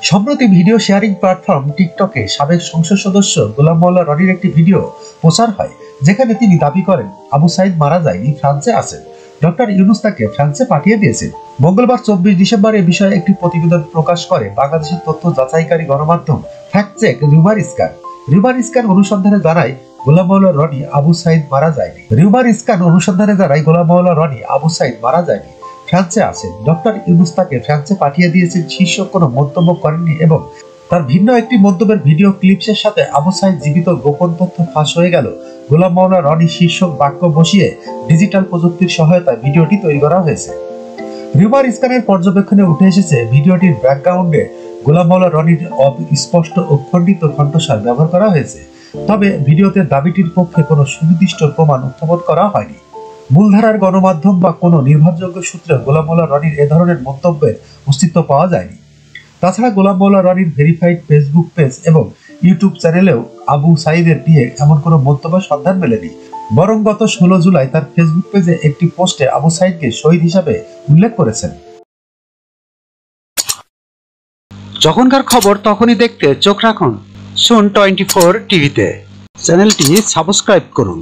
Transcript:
সম্প্রতি video sharing platform টিকটকে সাবেক সংসদ সদস্য গোলাম মাওলা রনির একটি ভিডিও প্রচার হয়, যেখানে তিনি দাবি করেন আবু সাইদ মারা যায়নি, ফ্রান্সে আছেন। ডক্টর ইউনূস তাকে ফ্রান্সে পাঠিয়ে দিয়েছেন। মঙ্গলবার 24 ডিসেম্বর এ বিষয়ে একটি প্রতিবেদন প্রকাশ করে বাংলাদেশের তথ্য যাচাইকারী গণমাধ্যম fact check rumour scan. Rumour scan অনুসন্ধানে জানায় গোলাম মাওলা রনি আবু সাইদ মারা যায়নি। রিউমার স্ক্যান অনুসন্ধানে জানায় গোলাম মাওলা রনি আবু সাইদ মারা যায়নি, ফ্রান্সে আছেন। ডক্টর ইউনূস তাকে ফ্রান্সে পাঠিয়ে দিয়েছেন শীর্ষক কোনো মন্তব্য করেননি এবং তার ভিন্ন একটি মন্তব্যের ভিডিও ক্লিপসের সাথে আবু সাইদ জীবিত গোপন তথ্য ফাঁস হয়ে গেল গোলাম মাওলা রনি শীর্ষক বাক্য বসিয়ে ডিজিটাল প্রযুক্তির সহায়তায় ভিডিওটি তৈরি করা হয়েছে। রিউমার স্ক্যানের পর্যবেক্ষণে উঠে এসেছে ভিডিওটির ব্যাকগ্রাউন্ডে গোলাম মাওলা রনির অস্পষ্ট ও খণ্ডিত কণ্ঠস্বর ব্যবহার করা হয়েছে। তবে ভিডিওতে দাবিটির পক্ষে কোনো সুনির্দিষ্ট প্রমাণ উত্থাপন করা হয়নি। মূলধারার গণমাধ্যম বা কোনো নির্ভরযোগ্য সূত্রে গোলাম মাওলা রনির এ ধরনের মন্তব্যের অস্তিত্ব পাওয়া যায়নি। তাছাড়া গোলাম মাওলা রনির ভেরিফাইড ফেসবুক পেজ এবং ইউটিউব চ্যানেলেও আবু সাইদের নিয়ে এমন কোনো মন্তব্যের সন্ধান মেলেনি। বরং গত 16 জুলাই তার ফেসবুক পেজে একটি পোস্টে আবু সাইদকে শহীদ হিসাবে উল্লেখ করেছেন। যখনকার খবর তখনই দেখতে চোখ রাখুন সুন 24 টিভিতে। চ্যানেলটি সাবস্ক্রাইব করুন।